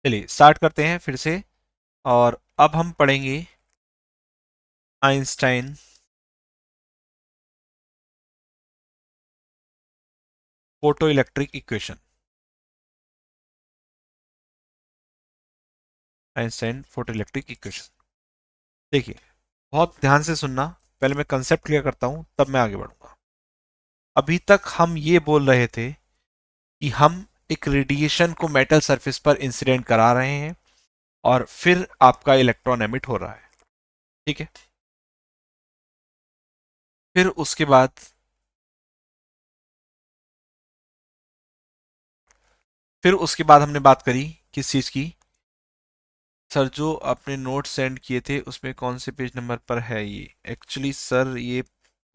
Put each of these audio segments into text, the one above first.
चलिए स्टार्ट करते हैं फिर से। और अब हम पढ़ेंगे Einstein photo electric equation. Einstein photo electric equation. देखिए, बहुत ध्यान से सुनना। पहले मैं कंसेप्ट क्लियर करता हूं, तब मैं आगे बढ़ूंगा। अभी तक हम ये बोल रहे थे कि हम एक रेडिएशन को मेटल सरफेस पर इंसिडेंट करा रहे हैं और फिर आपका इलेक्ट्रॉन एमिट हो रहा है। ठीक है। फिर उसके बाद हमने बात करी किस चीज की। सर, जो आपने नोट सेंड किए थे उसमें कौन से पेज नंबर पर है ये? एक्चुअली सर, ये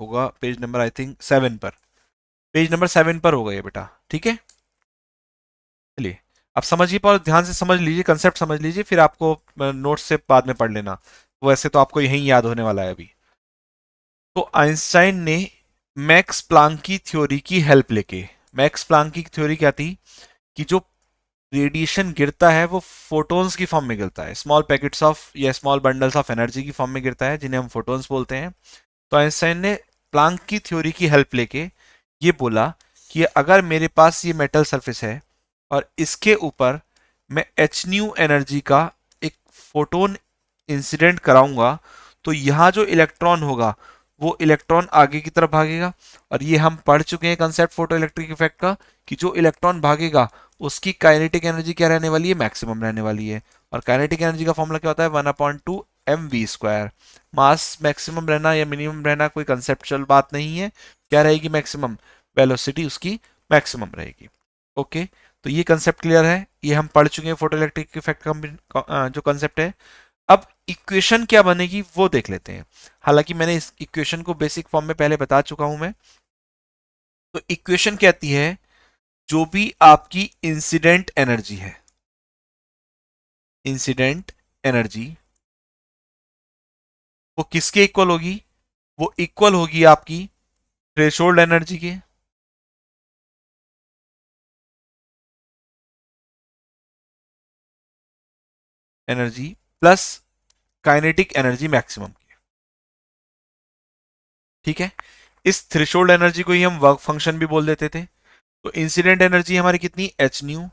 होगा पेज नंबर आई थिंक 7 पर। पेज नंबर 7 पर होगा ये बेटा। ठीक है। चलिए, आप समझिए, पर ध्यान से समझ लीजिए, कंसेप्ट समझ लीजिए, फिर आपको नोट से बाद में पढ़ लेना। वैसे तो आपको यही याद होने वाला है अभी। तो आइंस्टाइन ने मैक्स प्लांक की थ्योरी की हेल्प लेके, मैक्स प्लांक की थ्योरी क्या थी कि जो रेडिएशन गिरता है वो फोटॉन्स की फॉर्म में गिरता है, स्मॉल पैकेट्स ऑफ या स्मॉल बंडल्स ऑफ एनर्जी की फॉर्म में गिरता है, जिन्हें हम फोटॉन्स बोलते हैं। तो आइंस्टाइन ने प्लांक की थ्योरी की हेल्प लेके ये बोला कि अगर मेरे पास ये मेटल सरफेस है और इसके ऊपर मैं एच न्यू एनर्जी का एक फोटोन इंसिडेंट कराऊंगा, तो यहाँ जो इलेक्ट्रॉन होगा वो इलेक्ट्रॉन आगे की तरफ भागेगा। और ये हम पढ़ चुके हैं कंसेप्ट फोटो इलेक्ट्रिक इफेक्ट का, कि जो इलेक्ट्रॉन भागेगा उसकी काइनेटिक एनर्जी क्या रहने वाली है? मैक्सिमम रहने वाली है। और काइनेटिक एनर्जी का फॉर्मूला क्या होता है? 1/2 mv²। मास मैक्सिमम रहना या मिनिमम रहना कोई कंसेप्चुअल बात नहीं है। क्या रहेगी? मैक्सिमम। वेलोसिटी उसकी मैक्सिमम रहेगी। ओके। तो ये कंसेप्ट क्लियर है, ये हम पढ़ चुके हैं फोटो इलेक्ट्रिक इफेक्ट का जो कंसेप्ट है। अब इक्वेशन क्या बनेगी वो देख लेते हैं। हालांकि मैंने इस इक्वेशन को बेसिक फॉर्म में पहले बता चुका हूं मैं। तो इक्वेशन कहती है, जो भी आपकी इंसिडेंट एनर्जी है, इंसिडेंट एनर्जी, वो किसके इक्वल होगी? वो इक्वल होगी आपकी थ्रेशोल्ड एनर्जी के। Energy plus kinetic energy maximum की। ठीक है। इस थ्रेशोल्ड एनर्जी को ही हम वर्क फंक्शन भी बोल देते थे। तो इंसिडेंट एनर्जी हमारी कितनी? H new.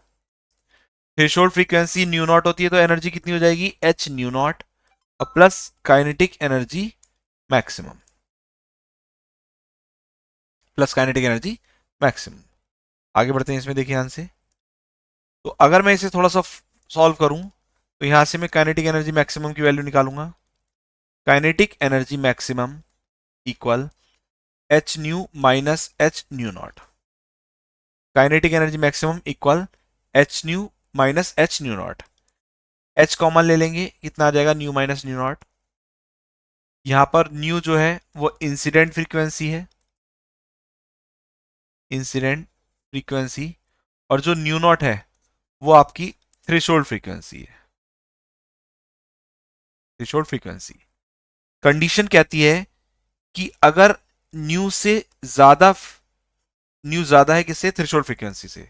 Threshold frequency new not होती है, तो एनर्जी कितनी हो जाएगी? एच न्यू नॉट और plus kinetic energy maximum. Plus kinetic energy maximum. आगे बढ़ते हैं इसमें, देखिए ध्यान से। तो अगर मैं इसे थोड़ा सा सॉल्व करूं, तो यहां से मैं काइनेटिक एनर्जी मैक्सिमम की वैल्यू निकालूंगा। Kinetic energy maximum equal H nu minus H new not. Kinetic energy maximum equal H nu minus H new not. H common ले लेंगे, कितना आ जाएगा? New minus nu not. यहां पर न्यू जो है वो इंसिडेंट फ्रीक्वेंसी है, इंसिडेंट फ्रीक्वेंसी। और जो न्यू नॉट है वो आपकी थ्रेशोल्ड फ्रीक्वेंसी है, थ्रेशोल्ड फ्रीक्वेंसी। कंडीशन कहती है कि अगर न्यू से ज्यादा, न्यू ज्यादा है किससे? थ्रेशोल्ड फ्रीक्वेंसी से,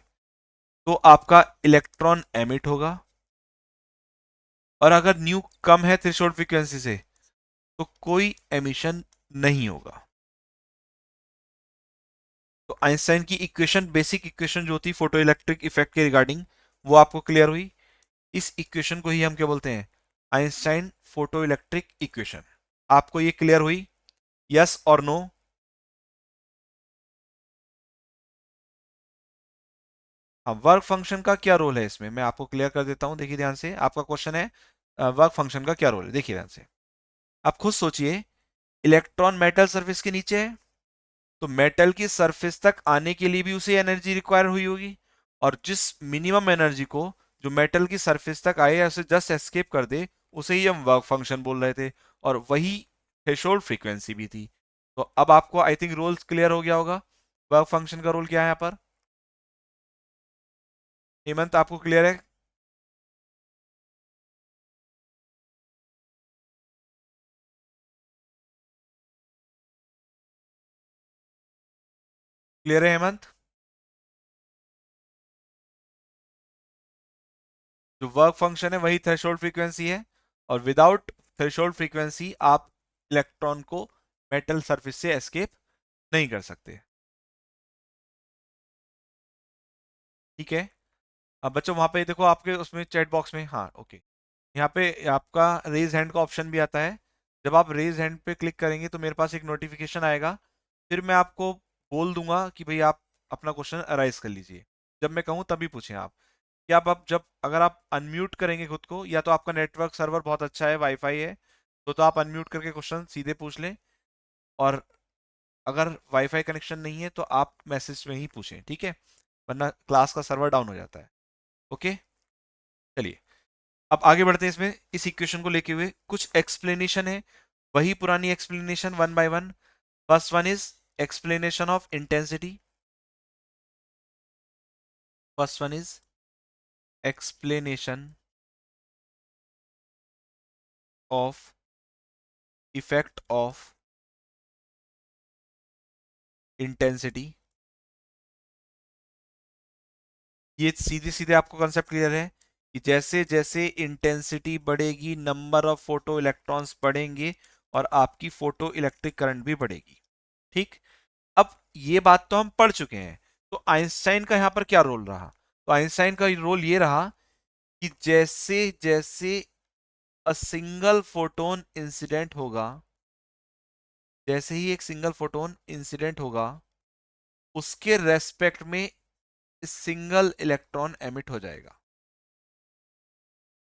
तो आपका इलेक्ट्रॉन एमिट होगा। और अगर न्यू कम है थ्रेशोल्ड फ्रीक्वेंसी से, तो कोई एमिशन नहीं होगा। तो आइंस्टाइन की इक्वेशन, बेसिक इक्वेशन जो थी फोटो इलेक्ट्रिक इफेक्ट के रिगार्डिंग, वो आपको क्लियर हुई। इस इक्वेशन को ही हम क्या बोलते हैं? Einstein photo electric equation. आपको ये क्लियर हुई? यस और नो? हाँ, वर्क फंक्शन का क्या रोल है इसमें, मैं आपको क्लियर कर देता हूं। देखिए ध्यान से, आपका क्वेश्चन है वर्क फंक्शन का क्या रोल है। देखिए ध्यान से, आप खुद सोचिए। इलेक्ट्रॉन मेटल सरफेस के नीचे है, तो मेटल की सरफेस तक आने के लिए भी उसे एनर्जी रिक्वायर हुई होगी। और जिस मिनिमम एनर्जी को जो मेटल की सरफेस तक आए या उसे जस्ट एस्केप कर दे, उसे ही हम वर्क फंक्शन बोल रहे थे। और वही थ्रेशोल्ड फ्रीक्वेंसी भी थी। तो अब आपको आई थिंक रोल क्लियर हो गया होगा। वर्क फंक्शन का रोल क्या है यहाँ पर? हेमंत, आपको क्लियर है? क्लियर है हेमंत? जो वर्क फंक्शन है वही थ्रेशोल्ड फ्रीक्वेंसी है, और विदाउट थ्रेशोल्ड फ्रीक्वेंसी आप इलेक्ट्रॉन को मेटल सरफेस से एस्केप नहीं कर सकते। ठीक है। अब बच्चों वहां पे देखो आपके उसमें चैट बॉक्स में, हाँ ओके, यहाँ पे आपका रेज हैंड का ऑप्शन भी आता है। जब आप रेज हैंड पे क्लिक करेंगे तो मेरे पास एक नोटिफिकेशन आएगा, फिर मैं आपको बोल दूंगा कि भाई आप अपना क्वेश्चन अराइज कर लीजिए। जब मैं कहूँ तभी पूछें आप। कि आप अब जब अगर आप अनम्यूट करेंगे खुद को, या तो आपका नेटवर्क सर्वर बहुत अच्छा है, वाईफाई है, तो आप अनम्यूट करके क्वेश्चन सीधे पूछ लें, और अगर वाईफाई कनेक्शन नहीं है तो आप मैसेज में ही पूछें, ठीक है, वरना क्लास का सर्वर डाउन हो जाता है। ओके, चलिए अब आगे बढ़ते हैं। इसमें इस इक्वेशन को लेके हुए कुछ एक्सप्लेनेशन है, वही पुरानी explanation one by one. First one is explanation of intensity. First one is explanation of effect of intensity. ये सीधे सीधे आपको कंसेप्ट क्लियर है कि जैसे जैसे इंटेंसिटी बढ़ेगी नंबर ऑफ फोटो इलेक्ट्रॉन्स बढ़ेंगे, और आपकी फोटो इलेक्ट्रिक करंट भी बढ़ेगी। ठीक। अब ये बात तो हम पढ़ चुके हैं, तो आइंस्टाइन का यहां पर क्या रोल रहा? तो आइंस्टाइन का रोल ये रहा कि जैसे जैसे अ सिंगल फोटोन इंसिडेंट होगा, जैसे ही एक सिंगल फोटोन इंसिडेंट होगा, उसके रेस्पेक्ट में सिंगल इलेक्ट्रॉन एमिट हो जाएगा।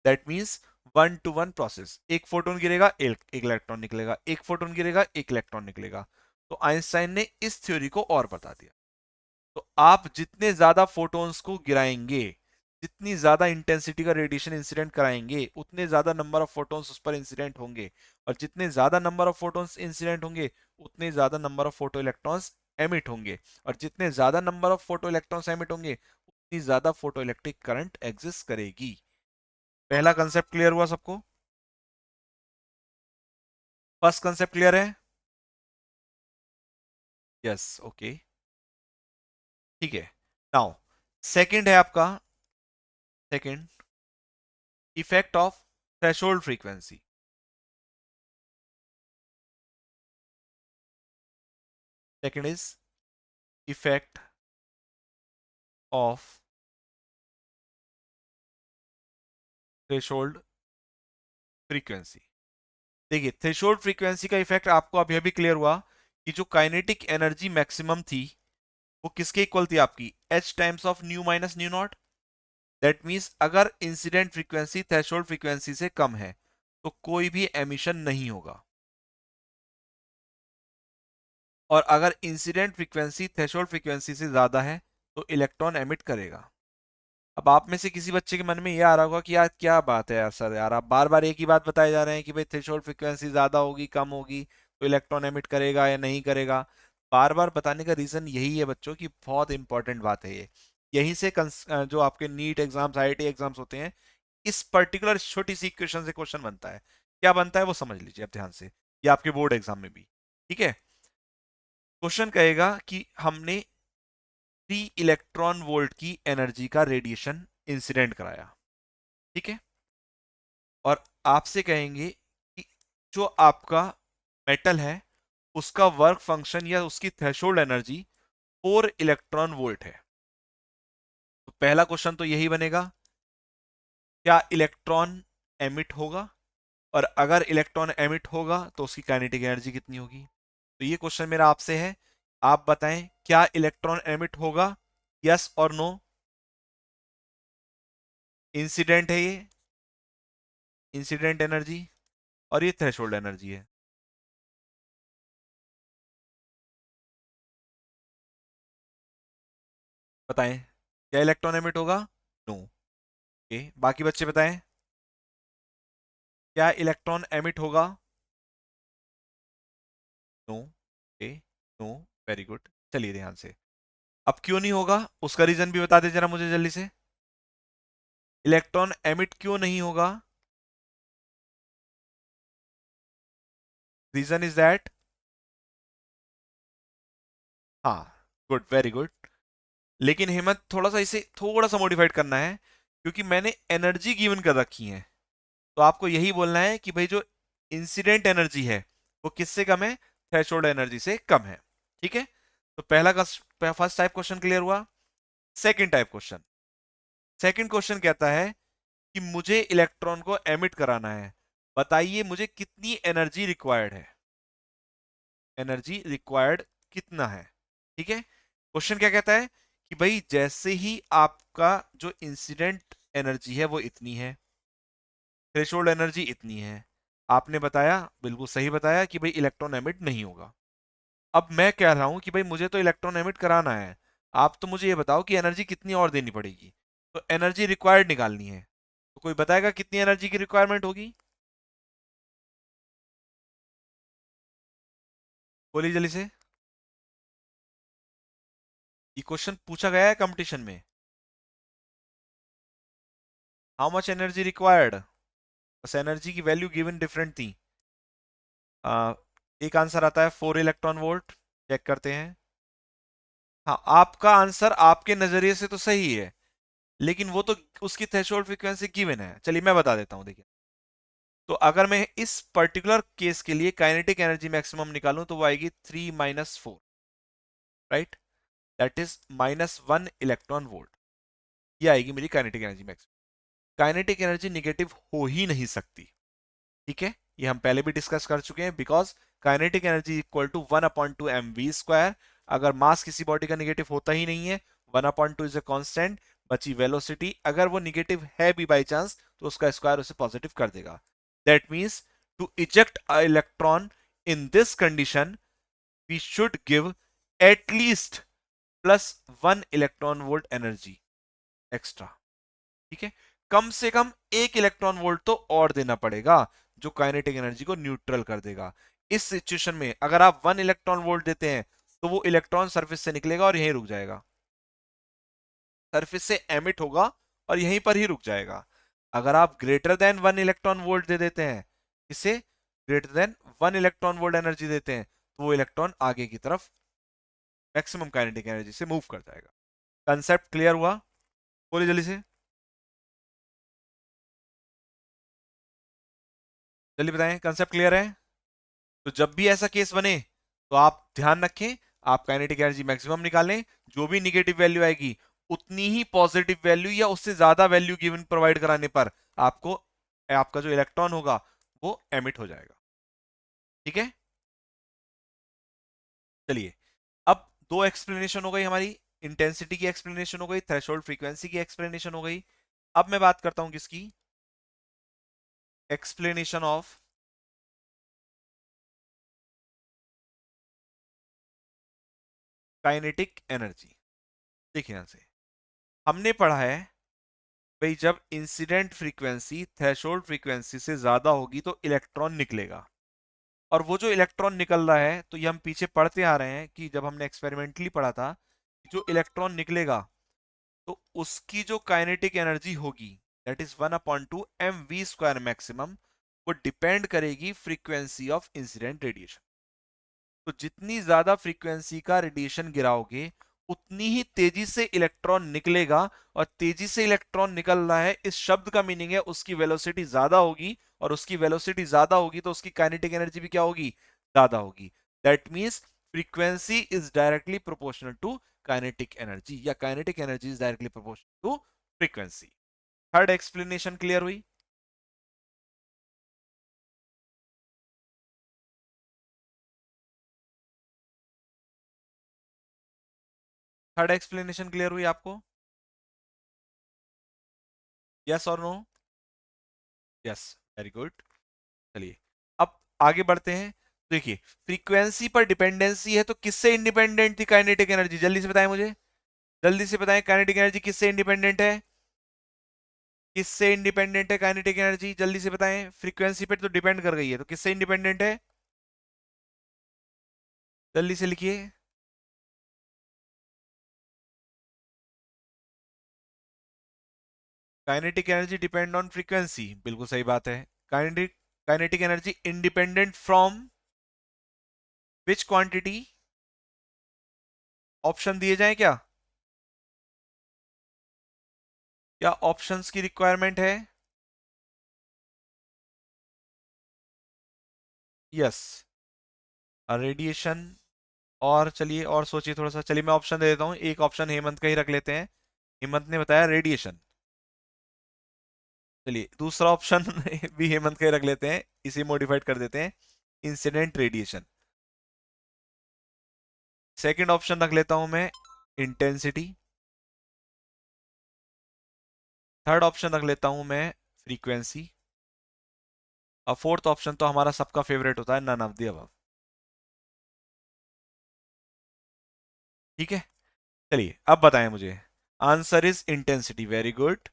That means one two one process, एक फोटोन गिरेगा एक इलेक्ट्रॉन निकलेगा, एक फोटोन गिरेगा एक इलेक्ट्रॉन निकलेगा। तो आइंस्टाइन ने इस थ्योरी को और बता दिया। तो आप जितने ज्यादा फोटॉन्स को गिराएंगे, जितनी ज्यादा इंटेंसिटी का रेडिएशन इंसिडेंट कराएंगे, उतने ज्यादा नंबर ऑफ फोटॉन्स उस पर इंसिडेंट होंगे, और जितने ज्यादा नंबर ऑफ फोटॉन्स इंसिडेंट होंगे, उतने ज्यादा number of photo electrons emit होंगे, और जितने ज्यादा number of photo electrons emit होंगे, उतनी ज्यादा फोटो इलेक्ट्रिक करंट एग्जिस्ट करेगी। पहला कंसेप्ट क्लियर हुआ सबको? फर्स्ट कंसेप्ट क्लियर है? यस, ओके, ठीक है। नाउ सेकंड है आपका, second, effect of threshold frequency. Second is effect of threshold frequency. देखिए थ्रेशोल्ड फ्रीक्वेंसी का इफेक्ट आपको अभी अभी क्लियर हुआ कि जो काइनेटिक एनर्जी मैक्सिमम थी वो किसके इक्वल थी आपकी, H times of new minus nu not. That means अगर इंसिडेंट फ्रीक्वेंसी थ्रेशोल्ड फ्रीक्वेंसी से कम है तो कोई भी एमिशन नहीं होगा, और अगर इंसिडेंट फ्रीक्वेंसी थ्रेशोल्ड फ्रीक्वेंसी से ज्यादा है तो इलेक्ट्रॉन एमिट करेगा। अब आप में से किसी बच्चे के मन में ये आ रहा होगा कि यार क्या बात है यार सर, यार आप बार बार एक ही बात बताए जा रहे हैं कि भाई थ्रेशोल्ड फ्रीक्वेंसी ज्यादा होगी कम होगी तो इलेक्ट्रॉन एमिट करेगा या नहीं करेगा। बार बार बताने का रीजन यही है बच्चों की बहुत इंपॉर्टेंट बात है ये। यहीं से जो आपके नीट एग्जाम्स आईआईटी एग्जाम्स होते हैं, इस पर्टिकुलर छोटी सी इक्वेशन से क्वेश्चन बनता है। क्या बनता है वो समझ लीजिए आप ध्यान से, ये आपके बोर्ड एग्जाम में भी। ठीक है, क्वेश्चन कहेगा कि हमने 3 इलेक्ट्रॉन वोल्ट की एनर्जी का रेडिएशन इंसिडेंट कराया। ठीक है, और आपसे कहेंगे कि जो आपका मेटल है उसका वर्क फंक्शन या उसकी थ्रेशोल्ड एनर्जी 4 इलेक्ट्रॉन वोल्ट है। तो पहला क्वेश्चन तो यही बनेगा, क्या इलेक्ट्रॉन एमिट होगा, और अगर इलेक्ट्रॉन एमिट होगा तो उसकी काइनेटिक एनर्जी कितनी होगी। तो ये क्वेश्चन मेरा आपसे है, आप बताएं क्या इलेक्ट्रॉन एमिट होगा, यस और नो। इंसिडेंट है ये, इंसिडेंट एनर्जी, और ये थ्रेशोल्ड एनर्जी है। बताएं क्या इलेक्ट्रॉन एमिट होगा, नो। ओके, बाकी बच्चे बताएं क्या इलेक्ट्रॉन एमिट होगा, no. Okay, no, very good. चलिए ध्यान से, अब क्यों नहीं होगा उसका रीजन भी बता दे जरा मुझे जल्दी से। इलेक्ट्रॉन एमिट क्यों नहीं होगा? रीजन इज दैट, हाँ, गुड, वेरी गुड। लेकिन हिम्मत थोड़ा सा इसे थोड़ा सा मॉडिफाइड करना है क्योंकि मैंने एनर्जी गिवन कर रखी है। तो आपको यही बोलना है कि भाई जो इंसिडेंट एनर्जी है वो किससे कम है, थ्रेशोल्ड एनर्जी से कम है। ठीक है, तो पहला का फर्स्ट टाइप क्वेश्चन क्लियर हुआ। Second type question, second question कहता है कि मुझे इलेक्ट्रॉन को एमिट कराना है, बताइए मुझे कितनी एनर्जी रिक्वायर्ड है, एनर्जी रिक्वायर्ड कितना है। ठीक है, क्वेश्चन क्या कहता है कि भाई जैसे ही आपका जो इंसिडेंट एनर्जी है वो इतनी है, थ्रेशोल्ड एनर्जी इतनी है, आपने बताया बिल्कुल सही बताया कि भाई इलेक्ट्रॉन एमिट नहीं होगा। अब मैं कह रहा हूं कि भाई मुझे तो इलेक्ट्रॉन एमिट कराना है, आप तो मुझे ये बताओ कि एनर्जी कितनी और देनी पड़ेगी। तो एनर्जी रिक्वायर्ड निकालनी है, तो कोई बताएगा कितनी एनर्जी की रिक्वायरमेंट होगी, बोलिए जल्दी से। ये क्वेश्चन पूछा गया है कंपटीशन में, हाउ मच एनर्जी रिक्वायर्ड, बस एनर्जी की वैल्यू गिवन डिफरेंट थी। आ, एक आंसर आता है 4 इलेक्ट्रॉन वोल्ट, चेक करते हैं। हाँ, आपका आंसर आपके नजरिए से तो सही है, लेकिन वो तो उसकी थ्रेशोल्ड फ्रीक्वेंसी गिवन है। चलिए मैं बता देता हूं, देखिए। तो अगर मैं इस पर्टिकुलर केस के लिए काइनेटिक एनर्जी मैक्सिमम निकालूं तो वो आएगी 3 - 4, right, that is -1 electron volt. ये आएगी मेरी kinetic energy maximum. Kinetic energy negative हो ही नहीं सकती। ठीक है, ये हम पहले भी डिस्कस कर चुके हैं, because kinetic energy equal to 1/2 mv²। अगर मास किसी बॉडी का निगेटिव होता ही नहीं है, 1/2 इज अ कांस्टेंट, बची वेलोसिटी, अगर वो निगेटिव है भी बाई चांस तो उसका स्क्वायर उसे पॉजिटिव कर देगा। That means to eject a electron in this condition we should give at least +1 electron volt energy extra. ठीक है, कम से कम 1 इलेक्ट्रॉन वोल्ट तो और देना पड़ेगा, जो काइनेटिक एनर्जी को न्यूट्रल कर देगा। इस सिचुएशन में अगर आप 1 इलेक्ट्रॉन वोल्ट देते हैं तो वो इलेक्ट्रॉन सरफेस से निकलेगा और यहीं रुक जाएगा, सरफेस से एमिट होगा और यहीं पर ही रुक जाएगा। अगर आप ग्रेटर देन 1 इलेक्ट्रॉन वोल्ट दे देते हैं, इसे greater than 1 electron volt energy देते हैं, तो वो इलेक्ट्रॉन आगे की तरफ मैक्सिमम काइनेटिक एनर्जी से मूव कर जाएगा। कंसेप्ट क्लियर हुआ, बोलिए जल्दी से, जल्दी बताएं, कंसेप्ट क्लियर है। तो जब भी ऐसा केस बने तो आप ध्यान रखें, आप काइनेटिक एनर्जी मैक्सिमम निकालें, जो भी निगेटिव वैल्यू आएगी उतनी ही पॉजिटिव वैल्यू या उससे ज्यादा वैल्यू गिवन प्रोवाइड कराने पर आपको आपका जो इलेक्ट्रॉन होगा वो एमिट हो जाएगा। ठीक है, चलिए, अब दो एक्सप्लेनेशन हो गई हमारी, इंटेंसिटी की एक्सप्लेनेशन हो गई, थ्रेशोल्ड फ्रीक्वेंसी की एक्सप्लेनेशन हो गई। अब मैं बात करता हूं किसकी, एक्सप्लेनेशन ऑफ काइनेटिक एनर्जी। देखिए यहां से हमने पढ़ा है भाई, जब इंसिडेंट फ्रीक्वेंसी थ्रेशोल्ड फ्रीक्वेंसी से ज्यादा होगी तो इलेक्ट्रॉन निकलेगा। और वो जो इलेक्ट्रॉन निकल रहा है, तो ये हम पीछे पढ़ते आ रहे हैं कि जब हमने एक्सपेरिमेंटली पढ़ा था, जो इलेक्ट्रॉन निकलेगा तो उसकी जो काइनेटिक एनर्जी होगी, दैट इज 1/2 mv² मैक्सिमम, वो डिपेंड करेगी फ्रीक्वेंसी ऑफ इंसिडेंट रेडिएशन। तो जितनी ज्यादा फ्रीक्वेंसी का रेडिएशन गिराओगे उतनी ही तेजी से इलेक्ट्रॉन निकलेगा। और तेजी से इलेक्ट्रॉन निकल रहा है, इस शब्द का मीनिंग है उसकी वेलोसिटी ज्यादा होगी, और उसकी वेलोसिटी ज्यादा होगी तो उसकी काइनेटिक एनर्जी भी क्या होगी, ज्यादा होगी। That means frequency is directly proportional to kinetic energy, या kinetic energy is directly proportional to frequency. Third explanation clear हुई। थर्ड एक्सप्लेनेशन क्लियर हुई आपको, यस और नो, यस, वेरी गुड। चलिए, अब आगे बढ़ते हैं। देखिए, फ्रीक्वेंसी पर डिपेंडेंसी है तो किससे इंडिपेंडेंट थी काइनेटिक एनर्जी, जल्दी से बताएं मुझे, जल्दी से बताएं, काइनेटिक एनर्जी किससे इंडिपेंडेंट है, किससे इंडिपेंडेंट है काइनेटिक एनर्जी, जल्दी से बताएं, फ्रीक्वेंसी पे तो डिपेंड कर गई है, तो किससे इंडिपेंडेंट है, जल्दी से लिखिए। Kinetic energy depend on frequency, बिल्कुल सही बात है। Kinetic kinetic energy independent from which quantity, option दिए जाएं क्या, क्या ऑप्शंस की रिक्वायरमेंट है? Yes, radiation. और चलिए और सोचिए थोड़ा सा, चलिए मैं ऑप्शन दे देता हूँ, एक ऑप्शन हेमंत का ही रख लेते हैं। हेमंत ने बताया रेडिएशन। चलिए दूसरा ऑप्शन भी हेमंत का ही रख लेते हैं, इसे मॉडिफाइड कर देते हैं, इंसिडेंट रेडिएशन। सेकंड ऑप्शन रख लेता हूं मैं, इंटेंसिटी। थर्ड ऑप्शन रख लेता हूं मैं, फ्रीक्वेंसी। और फोर्थ ऑप्शन तो हमारा सबका फेवरेट होता है, नन ऑफ द अबव। ठीक है, चलिए अब बताएं मुझे। Answer is intensity, very good.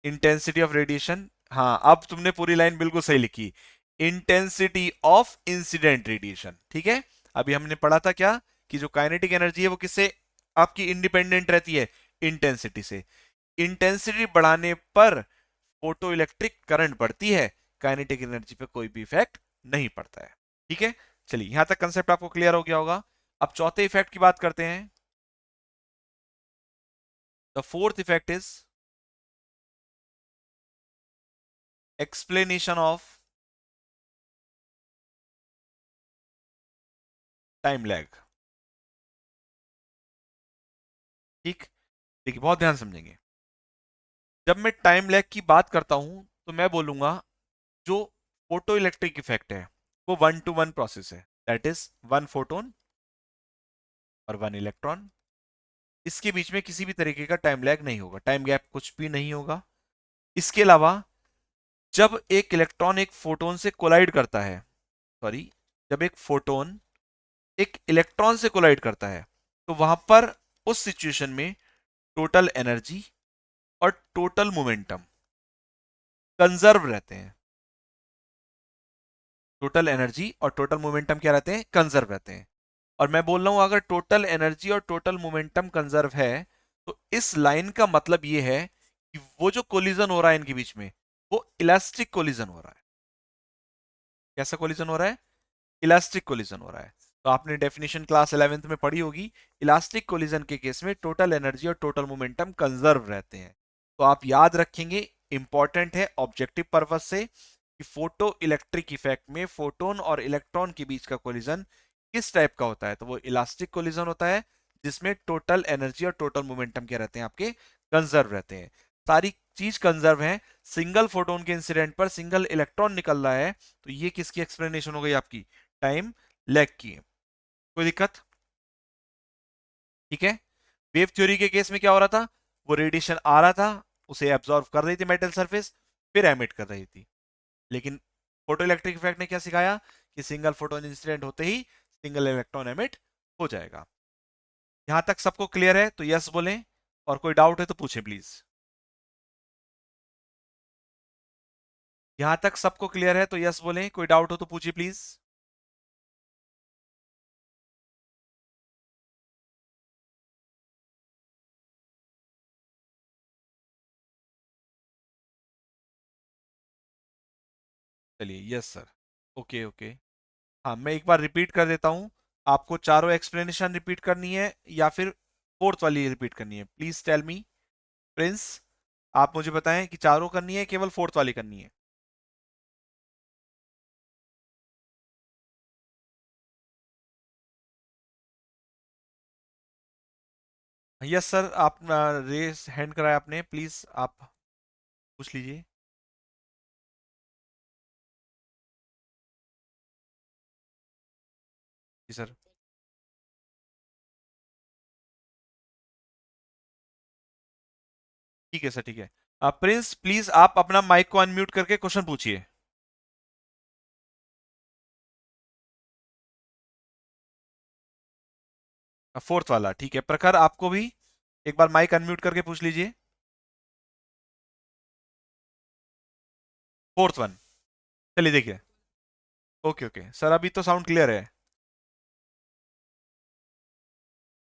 Intensity of radiation, हाँ अब तुमने पूरी लाइन बिल्कुल सही लिखी। इंटेंसिटी ऑफ इंसिडेंट रेडिएशन, ठीक है। अभी हमने पढ़ा था क्या, कि जो काइनेटिक एनर्जी है वो किससे आपकी इंडिपेंडेंट रहती है, इंटेंसिटी से। इंटेंसिटी बढ़ाने पर फोटो इलेक्ट्रिक करंट बढ़ती है, काइनेटिक एनर्जी पे कोई भी इफेक्ट नहीं पड़ता है। ठीक है, चलिए यहां तक कंसेप्ट आपको क्लियर हो गया होगा। अब चौथे इफेक्ट की बात करते हैं। The fourth effect is explanation of time lag. ठीक, देखिए बहुत ध्यान समझेंगे। जब मैं टाइम लैग की बात करता हूं तो मैं बोलूंगा जो फोटो इलेक्ट्रिक इफेक्ट है वो वन टू वन प्रोसेस है, दैट इज वन फोटोन और वन इलेक्ट्रॉन। इसके बीच में किसी भी तरीके का टाइम लैग नहीं होगा, टाइम गैप कुछ भी नहीं होगा। इसके अलावा जब एक इलेक्ट्रॉन एक फोटोन से कोलाइड करता है, सॉरी, जब एक फोटोन एक इलेक्ट्रॉन से कोलाइड करता है, तो वहां पर उस सिचुएशन में टोटल एनर्जी और टोटल मोमेंटम कंजर्व रहते हैं। टोटल एनर्जी और टोटल मोमेंटम क्या रहते हैं, कंजर्व रहते हैं। और मैं बोल रहा हूं अगर टोटल एनर्जी और टोटल मोमेंटम कंजर्व है, तो इस लाइन का मतलब ये है कि वो जो कोलिजन हो रहा है इनके बीच में, वो इलास्टिक कोलिजन हो रहा है। कैसा कोलिजन हो रहा है, इलास्टिक कोलिजन हो रहा है। तो आपने डेफिनेशन क्लास 11th में पढ़ी होगी, इलास्टिक कोलिजन के केस में टोटल एनर्जी और टोटल मोमेंटम कंजर्व रहते हैं। तो आप याद रखेंगे, इंपॉर्टेंट है ऑब्जेक्टिव पर्पज से, कि फोटो इलेक्ट्रिक इफेक्ट में फोटोन और इलेक्ट्रॉन के बीच का कोलिजन किस टाइप का होता है, तो वो इलास्टिक कोलिजन होता है, जिसमें टोटल एनर्जी और टोटल मोमेंटम क्या रहते हैं आपके, कंजर्व रहते हैं। सारी चीज कंजर्व है, सिंगल फोटोन के इंसिडेंट पर सिंगल इलेक्ट्रॉन निकल रहा है, तो ये किसकी एक्सप्लेनेशन हो गई आपकी, टाइम लैग की। कोई दिक्कत? ठीक है। वेव थ्योरी के केस में क्या हो रहा था, वो रेडिएशन आ रहा था, उसे एब्जॉर्व कर रही थी मेटल सरफेस, फिर एमिट कर रही थी। लेकिन फोटो इलेक्ट्रिक इफेक्ट ने क्या सिखाया, कि सिंगल फोटोन इंसिडेंट होते ही सिंगल इलेक्ट्रॉन एमिट हो जाएगा। यहां तक सबको क्लियर है तो यस बोलें, और कोई डाउट है तो पूछे प्लीज। यहां तक सबको क्लियर है तो यस बोलें, कोई डाउट हो तो पूछिए प्लीज। चलिए यस सर, ओके ओके। हाँ मैं एक बार रिपीट कर देता हूँ, आपको चारों एक्सप्लेनेशन रिपीट करनी है या फिर फोर्थ वाली रिपीट करनी है, प्लीज टेल मी। प्रिंस, आप मुझे बताएं कि चारों करनी है केवल फोर्थ वाली करनी है। यस सर, आप रेस हैंड कराया आपने, प्लीज आप पूछ लीजिए। जी सर। ठीक है सर, ठीक है। प्रिंस प्लीज आप अपना माइक को अनम्यूट करके क्वेश्चन पूछिए। फोर्थ वाला, ठीक है। प्रखर आपको भी एक बार माइक अनम्यूट करके पूछ लीजिए। फोर्थ वन, चलिए देखिए। ओके ओके सर, अभी तो साउंड क्लियर है।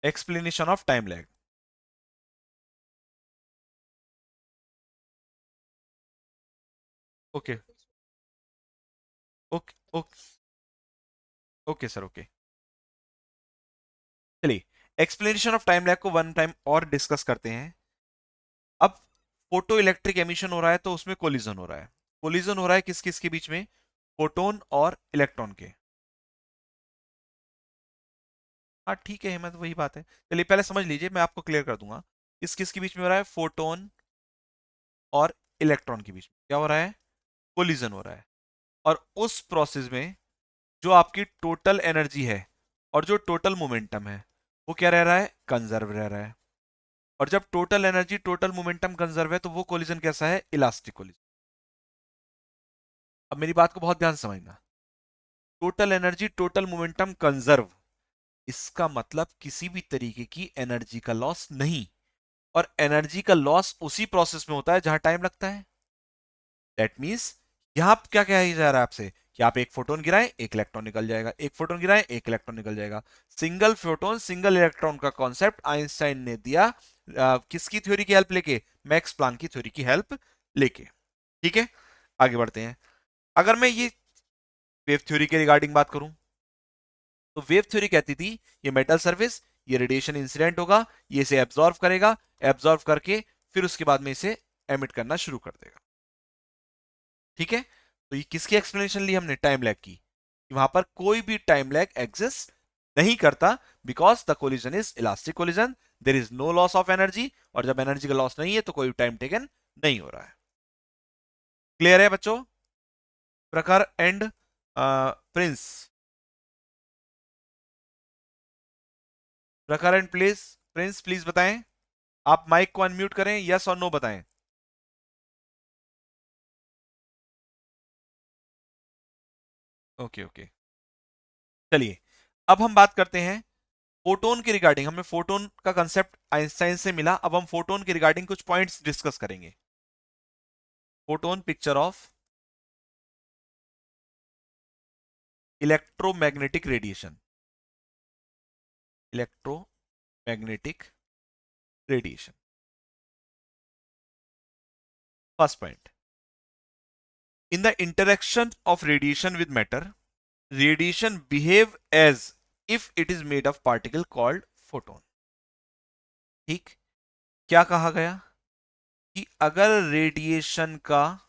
Explanation of time lag. Okay okay okay. Okay sir, okay. चलिए एक्सप्लेनेशन ऑफ टाइम लैग को वन टाइम और डिस्कस करते हैं। अब फोटो इलेक्ट्रिक एमिशन हो रहा है तो उसमें कोलिजन हो रहा है। कोलिजन हो रहा है किस किस के बीच में? फोटोन और इलेक्ट्रॉन के। हाँ ठीक है हेमंत, वही बात है। चलिए पहले समझ लीजिए, मैं आपको क्लियर कर दूंगा। किस किस के बीच में हो रहा है? फोटोन और इलेक्ट्रॉन के बीच में क्या हो रहा है? कोलिजन हो रहा है। और उस प्रोसेस में जो आपकी टोटल एनर्जी है और जो टोटल मोमेंटम है वो क्या रह रहा है? कंजर्व रह रहा है। और जब total energy total momentum conserve है तो वो कोलिजन कैसा है? Elastic collision. अब मेरी बात को बहुत ध्यान से समझना। Total energy total momentum conserve, इसका मतलब किसी भी तरीके की एनर्जी का लॉस नहीं। और एनर्जी का लॉस उसी प्रोसेस में होता है जहां टाइम लगता है। दैट मीन्स यहां क्या कहा जा रहा है आपसे कि आप एक फोटोन गिराएं एक इलेक्ट्रॉन निकल जाएगा, एक फोटोन गिराएं एक इलेक्ट्रॉन निकल जाएगा। सिंगल फोटोन सिंगल इलेक्ट्रॉन का कॉन्सेप्ट आइंस्टाइन ने दिया, किसकी थ्योरी की हेल्प लेके? मैक्स प्लांक की थ्योरी की हेल्प लेके। ठीक है, आगे बढ़ते हैं। अगर मैं ये वेव थ्योरी के रिगार्डिंग बात करूं तो वेव थ्योरी कहती थी ये मेटल सर्फेस, ये रेडिएशन इंसिडेंट होगा, ये इसे एब्जॉर्व करेगा, एब्जॉर्व करके फिर उसके बाद में इसे एमिट करना शुरू कर देगा। ठीक है, तो ये किसकी एक्सप्लेनेशन ली हमने? टाइम लैग की, कि वहां पर कोई भी टाइम लैग एग्जिस्ट नहीं करता, because the collision is elastic collision, there is no loss of energy. और जब एनर्जी का लॉस नहीं है तो कोई टाइम टेकन नहीं हो रहा है। क्लियर है बच्चों? प्रखर एंड प्रिंस, प्रखर एंड प्लीज प्रिंस प्लीज बताएं। आप माइक को अनम्यूट करें, यस और नो बताएं। ओके ओके, चलिए अब हम बात करते हैं फोटोन के रिगार्डिंग। हमें फोटोन का कंसेप्ट आइंस्टाइन से मिला, अब हम फोटोन के रिगार्डिंग कुछ पॉइंट्स डिस्कस करेंगे। Photon picture of electromagnetic radiation, electromagnetic radiation. First point, in the interaction of radiation with matter, radiation behave as if it is made of particle called photon. ठीक, क्या कहा गया कि अगर radiation का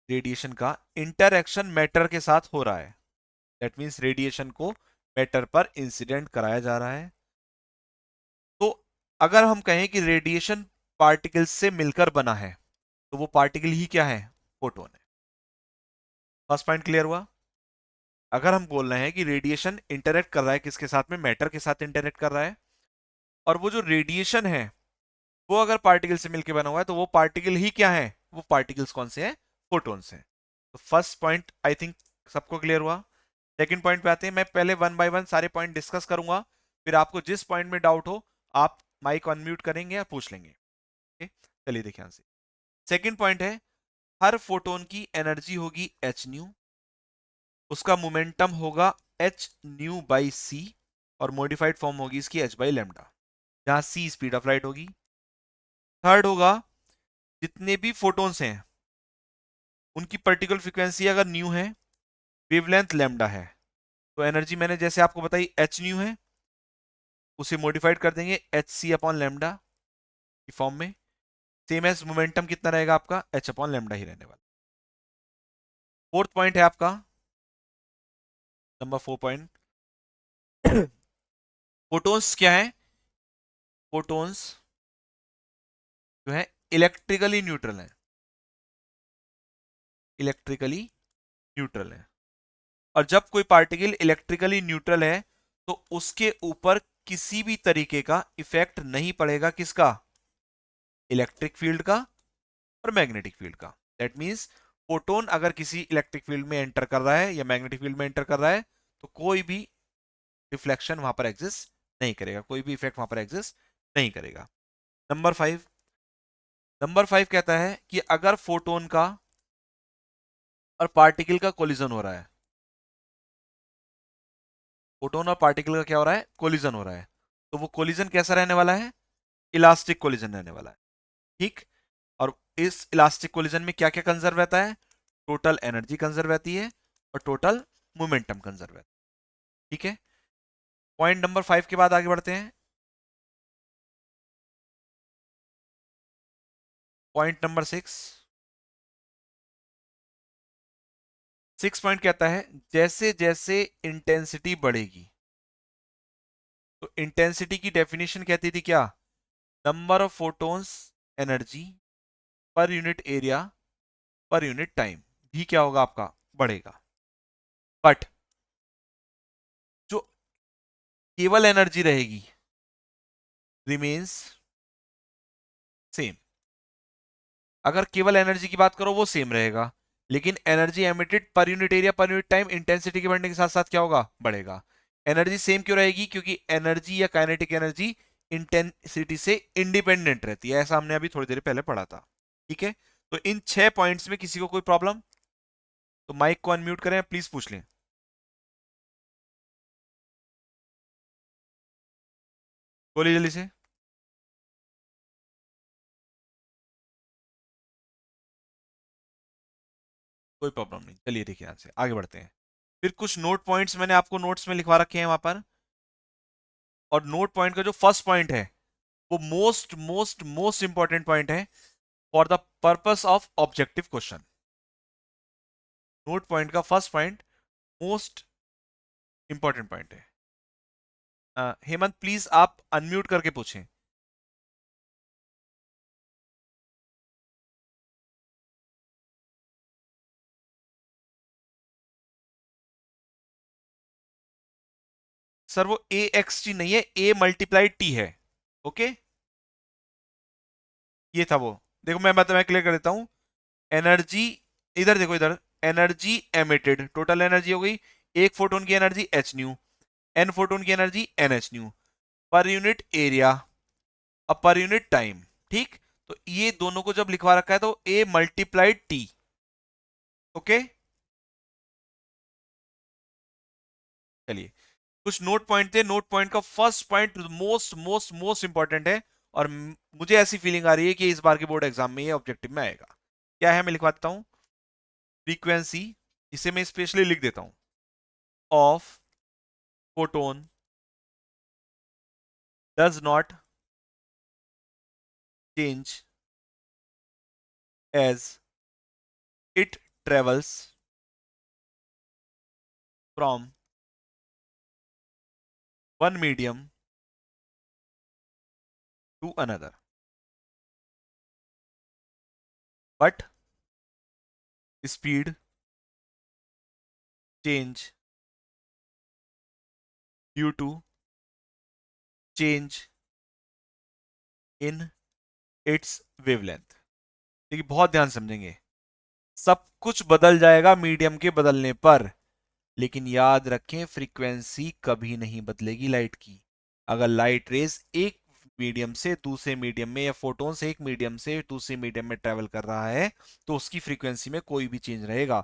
interaction matter के साथ हो रहा है, दैट मीन्स रेडिएशन को मैटर पर इंसिडेंट कराया जा रहा है, तो अगर हम कहें कि रेडिएशन पार्टिकल से मिलकर बना है तो वो पार्टिकल ही क्या है? फोटोन है। फर्स्ट पॉइंट क्लियर हुआ? अगर हम बोल रहे हैं कि रेडिएशन इंटरेक्ट कर रहा है किसके साथ में? मैटर के साथ इंटरेक्ट कर रहा है, और वो जो रेडिएशन है वो अगर पार्टिकल से मिलकर बना हुआ है तो वो पार्टिकल ही क्या है? वो पार्टिकल्स कौन से हैं? फोटोन्स हैं। तो फर्स्ट पॉइंट आई थिंक सबको क्लियर हुआ। सेकंड पॉइंट पे आते हैं, मैं पहले वन बाय वन सारे पॉइंट डिस्कस करूंगा, फिर आपको जिस पॉइंट में डाउट हो आप माइक अनम्यूट करेंगे या पूछ लेंगे। ओके, चलिए देखिए आंसर। सेकंड पॉइंट है, हर फोटोन की एनर्जी होगी एच न्यू, उसका मोमेंटम होगा एच न्यू बाई सी, और मॉडिफाइड फॉर्म होगी इसकी एच बाई लेमडा, जहां सी स्पीड ऑफ लाइट होगी। थर्ड होगा, जितने भी फोटोन्स हैं उनकी पर्टिकुलर फ्रीक्वेंसी अगर न्यू है, वेवलेंथ लेमडा है, तो एनर्जी मैंने जैसे आपको बताई एच न्यू है, उसे मॉडिफाइड कर देंगे एच सी अपॉन लेमडा की फॉर्म में। सेम एज मोमेंटम कितना रहेगा आपका? एच अपॉन लेमडा ही रहने वाला। फोर्थ पॉइंट है आपका, नंबर 4 पॉइंट, फोटोन्स क्या है? फोटोन्स जो है इलेक्ट्रिकली न्यूट्रल है, इलेक्ट्रिकली न्यूट्रल है। और जब कोई पार्टिकल इलेक्ट्रिकली न्यूट्रल है तो उसके ऊपर किसी भी तरीके का इफेक्ट नहीं पड़ेगा, किसका? इलेक्ट्रिक फील्ड का और मैग्नेटिक फील्ड का। दैट मींस फोटोन अगर किसी इलेक्ट्रिक फील्ड में एंटर कर रहा है या मैग्नेटिक फील्ड में एंटर कर रहा है तो कोई भी रिफ्लेक्शन वहां पर एग्जिस्ट नहीं करेगा, कोई भी इफेक्ट वहां पर एग्जिस्ट नहीं करेगा। नंबर 5, नंबर 5 कहता है कि अगर फोटोन का और पार्टिकल का कोलिजन हो रहा है, फोटोन और पार्टिकल का क्या हो रहा है? कोलिजन हो रहा है, तो वो कोलिजन कैसा रहने वाला है? इलास्टिक कोलिजन रहने वाला है। ठीक, और इस इलास्टिक कोलिजन में क्या क्या कंजर्व रहता है? टोटल एनर्जी कंजर्व रहती है और टोटल मोमेंटम कंजर्व रहता है। ठीक है, पॉइंट नंबर 5 के बाद आगे बढ़ते हैं। पॉइंट नंबर 6 पॉइंट कहता है जैसे जैसे इंटेंसिटी बढ़ेगी, तो इंटेंसिटी की डेफिनेशन कहती थी क्या, नंबर ऑफ फोटॉन्स एनर्जी पर unit area per unit time, भी क्या होगा आपका, बढ़ेगा। बट जो केवल एनर्जी रहेगी रिमेन्स सेम। अगर केवल एनर्जी की बात करो वो सेम रहेगा, लेकिन एनर्जी एमिटेड पर unit area per unit time intensity के बढ़ने के साथ साथ क्या होगा, बढ़ेगा। एनर्जी सेम क्यों रहेगी, क्योंकि एनर्जी या काइनेटिक एनर्जी इंटेंसिटी से इंडिपेंडेंट रहती है, ऐसा हमने अभी थोड़ी देर पहले पढ़ा था। ठीक है, तो इन 6 पॉइंट्स में किसी को कोई प्रॉब्लम, तो माइक को अनम्यूट करें, प्लीज पूछ लें। बोलिए जल्दी से। कोई प्रॉब्लम नहीं, चलिए देखिए यहाँ से आगे बढ़ते हैं। फिर कुछ नोट पॉइंट्स मैंने आपको नोट्स में लिखवा रखे हैं वहां पर। और नोट पॉइंट का जो फर्स्ट पॉइंट है वो most most most important point है for the purpose of objective question. Note point का first point most important point है। हेमंत प्लीज आप अनम्यूट करके पूछें। सर वो ए एक्स टी नहीं है, ए मल्टीप्लाई टी है। ओके, ये था वो। देखो मैं क्लियर कर देता हूं। एनर्जी, इधर देखो इधर, एनर्जी एमिटेड, टोटल एनर्जी हो गई, एक फोटोन की energy h nu, n photon की energy n h nu, per unit area अब पर यूनिट टाइम। ठीक, तो ये दोनों को जब लिखवा रखा है तो ए मल्टीप्लाइड टी। ओके, चलिए कुछ नोट पॉइंट थे। नोट पॉइंट का first point most most most important है, और मुझे ऐसी फीलिंग आ रही है कि इस बार के बोर्ड एग्जाम में ये ऑब्जेक्टिव में आएगा। क्या है, मैं लिखवा देता हूं। फ्रीक्वेंसी, इसे मैं स्पेशली लिख देता हूं, of photon does not change as it travels from one medium to another, but speed change due to change in its wavelength. देखिए बहुत ध्यान समझेंगे, सब कुछ बदल जाएगा मीडियम के बदलने पर, लेकिन याद रखें फ्रीक्वेंसी कभी नहीं बदलेगी लाइट की। अगर लाइट रेज एक मीडियम से दूसरे मीडियम में, या फोटोन से एक मीडियम से दूसरे मीडियम में ट्रेवल कर रहा है, तो उसकी फ्रीक्वेंसी में कोई भी चेंज रहेगा,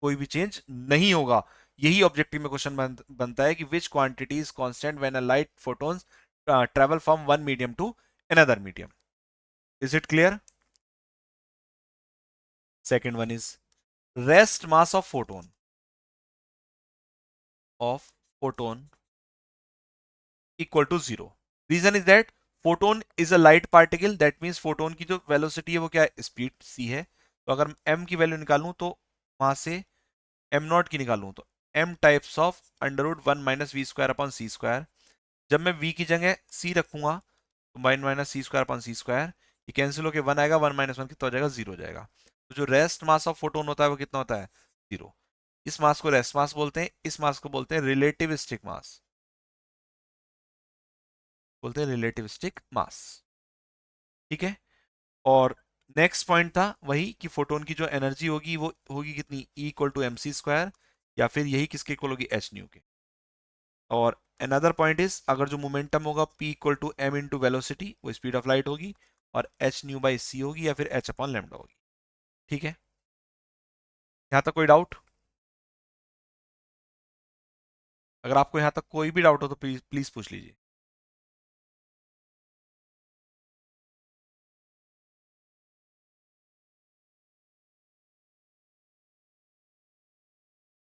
कोई भी चेंज नहीं होगा। यही ऑब्जेक्टिव में क्वेश्चन बनता है कि which quantity is constant when a light photons travel from one medium to another medium. Is it clear? Second one is rest mass of photon equal to zero. Reason is that photon is a light particle, that means photon की जो velocity है वो क्या है, speed सी है। तो अगर m की वैल्यू निकालूं तो वहां से m नॉट की निकालूं तो m types of under root one minus V square upon C square. जब मैं v की जगह c रखूंगा तो one minus C square upon C square, ये कैंसिल होकर वन आएगा, वन माइनस वन कितना हो जाएगा, जीरो हो जाएगा। तो जो रेस्ट मास ऑफ फोटोन होता है वो कितना होता है, जीरो। इस मास को रेस्ट मास बोलते हैं, इस मास को बोलते हैं रिलेटिविस्टिक मास, बोलते हैं रिलेटिविस्टिक मास। ठीक है, और नेक्स्ट पॉइंट था वही कि फोटोन की जो एनर्जी होगी वो होगी कितनी, E equal to M C square, या फिर यही किसके इक्वल होगी, एच न्यू के। और अनदर पॉइंट इज अगर जो मोमेंटम होगा P equal to M into velocity, वो स्पीड ऑफ लाइट होगी, और एच न्यू बाई सी होगी, या फिर एच अपॉन लेमडा होगी। ठीक है, यहाँ तक कोई डाउट? अगर आपको यहाँ तक कोई भी डाउट हो तो प्लीज प्लीज पूछ लीजिए।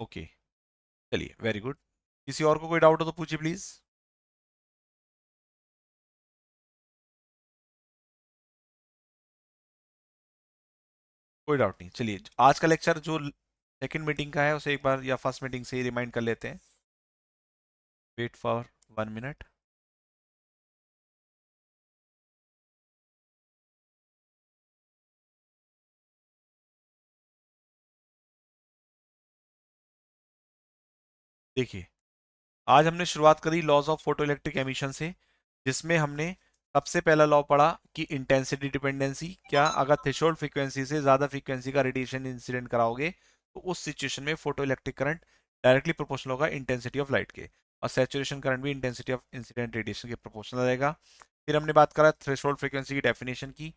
ओके, चलिए वेरी गुड। किसी और को कोई डाउट हो तो पूछिए प्लीज। कोई डाउट नहीं, चलिए आज का लेक्चर जो सेकंड मीटिंग का है उसे एक बार या फर्स्ट मीटिंग से ही रिमाइंड कर लेते हैं। Wait for 1 minute. देखिए, आज हमने शुरुआत करी laws of photoelectric emission से, जिसमें हमने सबसे पहला लॉ पढ़ा कि इंटेंसिटी डिपेंडेंसी, क्या अगर थ्रेशोल्ड फ्रीक्वेंसी से ज्यादा फ्रीक्वेंसी का रेडिएशन इंसिडेंट कराओगे तो उस सिचुएशन में photo electric current directly proportional होगा इंटेंसिटी ऑफ लाइट के, और सैचुरेशन करंट भी इंटेंसिटी ऑफ इंसिडेंट रेडिएशन के प्रोपोर्शनल रहेगा। फिर हमने बात करा थ्रेशोल्ड फ्रीक्वेंसी की डेफिनेशन की।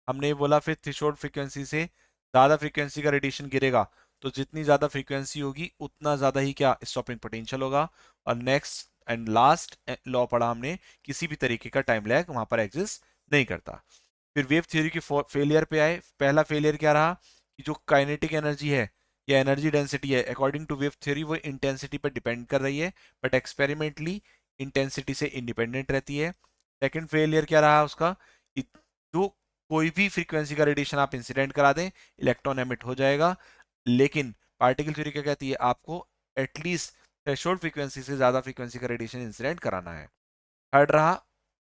हमने बोला फिर थ्रेशोल्ड फ्रीक्वेंसी से ज्यादा फ्रीक्वेंसी का रेडिएशन गिरेगा तो जितनी ज्यादा फ्रीक्वेंसी होगी उतना ज्यादा ही क्या स्टॉपिंग पोटेंशियल होगा। और नेक्स्ट एंड लास्ट लॉ पढ़ा हमने, किसी भी तरीके का टाइम लैग वहां पर एग्जिस्ट नहीं करता। फिर वेव थ्योरी के फेलियर पे आए। पहला फेलियर क्या रहा कि जो काइनेटिक एनर्जी है या एनर्जी डेंसिटी है, अकॉर्डिंग टू वेव थ्योरी वो इंटेंसिटी पर डिपेंड कर रही है, बट एक्सपेरिमेंटली इंटेंसिटी से इंडिपेंडेंट रहती है। सेकंड फेलियर क्या रहा उसका कि जो कोई भी फ्रीक्वेंसी का रेडिएशन आप इंसिडेंट करा दें, इलेक्ट्रॉन एमिट हो जाएगा, लेकिन पार्टिकल थ्योरी क्या कहती है, आपको एटलीस्ट थ्रेशोल्ड फ्रीक्वेंसी से ज्यादा फ्रीक्वेंसी का रेडिएशन इंसिडेंट कराना है। थर्ड रहा,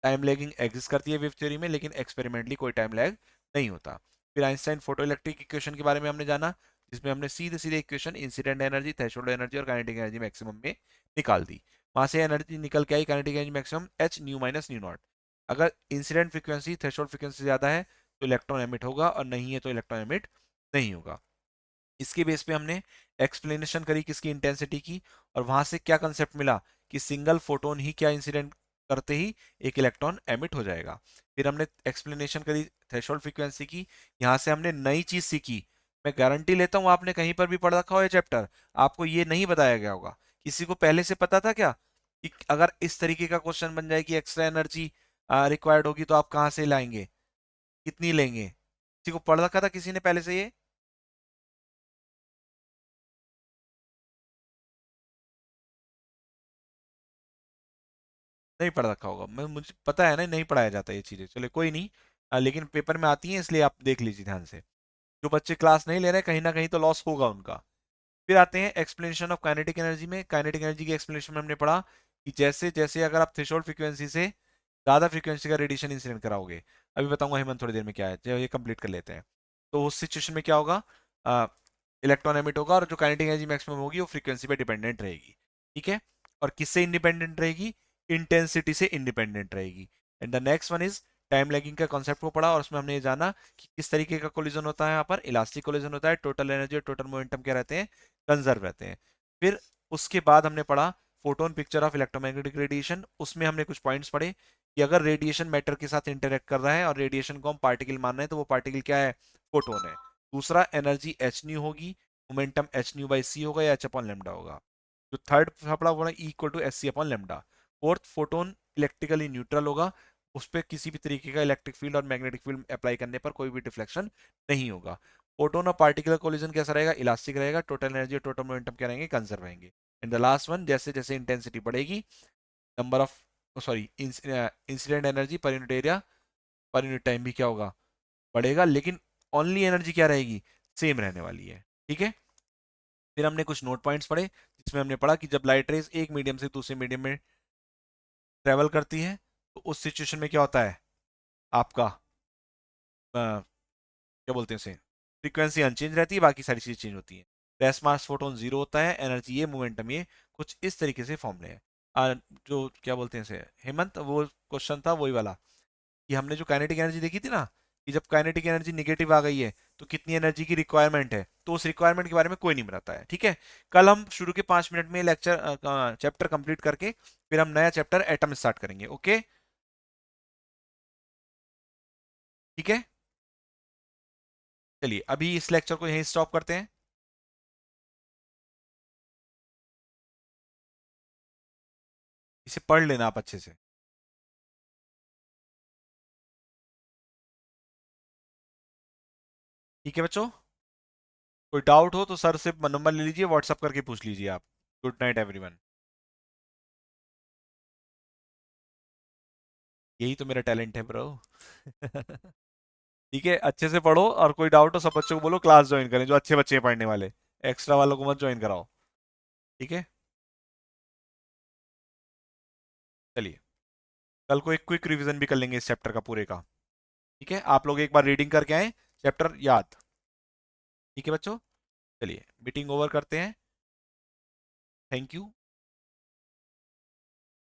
टाइम लैगिंग एग्जिस्ट करती है वेव थ्योरी में, लेकिन एक्सपेरिमेंटली कोई टाइम लैग नहीं होता। फिर आइंस्टाइन फोटो इलेक्ट्रिक इक्वेशन के बारे में हमने जाना, जिसमें हमने सीधे सीधे equation incident energy, threshold energy और काइनेटिक एनर्जी मैक्सिमम में निकाल दी। वहां से एनर्जी निकल के आई kinetic energy maximum h nu minus nu naught. अगर इंसिडेंट फ्रीक्वेंसी थ्रेशोल्ड फ्रीक्वेंसी ज्यादा है तो इलेक्ट्रॉन एमिट होगा, और नहीं है तो इलेक्ट्रॉन एमिट नहीं होगा। इसके बेस पे हमने एक्सप्लेनेशन करी किसकी, इंटेंसिटी की, और वहां से क्या कंसेप्ट मिला कि सिंगल फोटोन ही क्या इंसिडेंट करते ही एक इलेक्ट्रॉन एमिट हो जाएगा। फिर हमने एक्सप्लेनेशन करी थ्रेशोल्ड फ्रीक्वेंसी की। यहां से हमने नई चीज सीखी। मैं गारंटी लेता हूं आपने कहीं पर भी पढ़ रखा हो ये चैप्टर, आपको ये नहीं बताया गया होगा। किसी को पहले से पता था क्या कि अगर इस तरीके का क्वेश्चन बन जाए कि एक्स्ट्रा एनर्जी रिक्वायर्ड होगी तो आप कहाँ से लाएंगे, कितनी लेंगे? किसी को पढ़ रखा था किसी ने पहले से ये? नहीं पढ़ रखा होगा, मैं मुझे पता है ना नहीं पढ़ाया जाता ये चीजें, चले कोई नहीं। लेकिन पेपर में आती हैं इसलिए आप देख लीजिए ध्यान से। जो बच्चे क्लास नहीं ले रहे कहीं ना कहीं तो लॉस होगा उनका। फिर आते हैं एक्सप्लेनेशन ऑफ काइनेटिक एनर्जी में। काइनेटिक एनर्जी की एक्सप्लेनेशन में हमने पढ़ा कि जैसे जैसे अगर आप थ्रेशोल्ड फ्रीक्वेंसी से ज्यादा फ्रीक्वेंसी का रेडिएशन इंसिडेंट कराओगे, अभी बताऊंगा हेमंत थोड़ी देर में क्या है, चलो ये कंप्लीट कर लेते हैं। तो उस सिचुएशन में क्या होगा, इलेक्ट्रॉन एमिट होगा, और जो काइनेटिक एनर्जी मैक्सिमम होगी वो फ्रीक्वेंसी पे डिपेंडेंट रहेगी। ठीक है, और किससे इंडिपेंडेंट रहेगी, इंटेंसिटी से इंडिपेंडेंट रहेगी। And the next one is time lagging का कॉन्सेप्ट को पढ़ा, और उसमें हमने ये जाना कि किस तरीके का कोलिजन होता है, यहाँ पर इलास्टिक कोलिजन होता है, टोटल एनर्जी और टोटल मोमेंटम क्या रहते हैं, कंजर्व रहते हैं। फिर उसके बाद हमने पढ़ा photon picture of electromagnetic radiation. उसमें हमने कुछ पॉइंट्स पढ़े कि अगर रेडिएशन मैटर के साथ इंटरेक्ट कर रहा है और रेडिएशन को हम पार्टिकल मान रहे हैं तो वो पार्टिकल क्या है, फोटोन है। दूसरा, एनर्जी एच न्यू होगी, मोमेंटम एच न्यू बाई सी होगा या एच अपॉन लेमडा होगा। जो थर्ड पढ़ा वो equal to S C upon lambda. Fourth, photon electrically neutral होगा, उस पर किसी भी तरीके का इलेक्ट्रिक फील्ड और मैग्नेटिक फील्ड अप्लाई करने पर कोई भी डिफ्लेक्शन नहीं होगा। फोटोन और पार्टिकल कोलिजन कैसा रहेगा, इलास्टिक रहेगा, टोटल एनर्जी और टोटल मोमेंटम क्या रहेंगे, कंजर्व रहेंगे। एंड द लास्ट वन, जैसे जैसे इंटेंसिटी बढ़ेगी, number of sorry incident energy पर unit area per unit time भी क्या होगा, बढ़ेगा, लेकिन ओनली एनर्जी क्या रहेगी, सेम रहने वाली है। ठीक है। फिर हमने कुछ नोट पॉइंट्स पढ़े, जिसमें हमने पढ़ा कि जब लाइट रेज एक मीडियम से दूसरे मीडियम में ट्रेवल करती है तो उस सिचुएशन में क्या होता है आपका, क्या बोलते हैं उसे, फ्रीक्वेंसी अनचेंज रहती है, बाकी सारी चीजें चेंज होती हैं। रेस मास फोटोन जीरो होता है, एनर्जी ये, मोमेंटम ये, कुछ इस तरीके से फॉर्मूले हैं। जो क्या बोलते हैं इसे हेमंत, वो क्वेश्चन था वही वाला कि हमने जो काइनेटिक एनर्जी देखी थी ना, कि जब काइनेटिक एनर्जी निगेटिव आ गई है तो कितनी एनर्जी की रिक्वायरमेंट है, तो उस रिक्वायरमेंट के बारे में कोई नहीं बताता है। ठीक है, कल हम शुरू के 5 मिनट में लेक्चर चैप्टर कंप्लीट करके फिर हम नया चैप्टर एटम स्टार्ट करेंगे। ओके, ठीक है। चलिए अभी इस लेक्चर को यहीं स्टॉप करते हैं। इसे पढ़ लेना आप अच्छे से। ठीक है बच्चों, कोई डाउट हो तो सर से नंबर ले लीजिए, व्हाट्सअप करके पूछ लीजिए आप। Good night everyone. यही तो मेरा टैलेंट है ब्रो। ठीक है, अच्छे से पढ़ो, और कोई डाउट हो सब बच्चों को बोलो क्लास ज्वाइन करें, जो अच्छे बच्चे हैं पढ़ने वाले। एक्स्ट्रा वालों को मत ज्वाइन कराओ। ठीक है, चलिए, कल को एक क्विक रिवीजन भी कर लेंगे इस चैप्टर का पूरे का। ठीक है, आप लोग एक बार रीडिंग करके आए, चैप्टर याद। ठीक है बच्चों, चलिए मीटिंग ओवर करते हैं। Thank you.